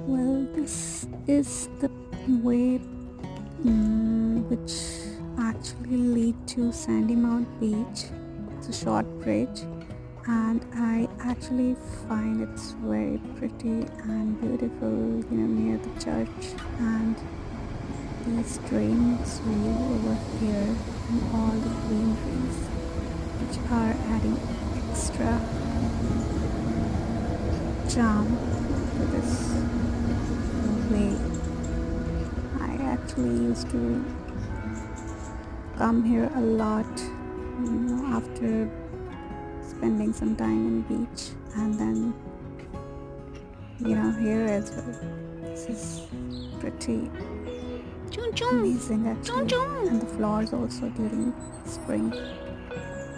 Well, this is the way which actually lead to Sandy Mount Beach. It's a short bridge, and I actually find it's very pretty and beautiful, near the church, and these trains view over here and all the greeneries which are adding extra charm to this way. I actually used to come here a lot, after spending some time in beach, and then here as well. This is pretty Chum chum, amazing chum actually, chum. and the flowers also during spring.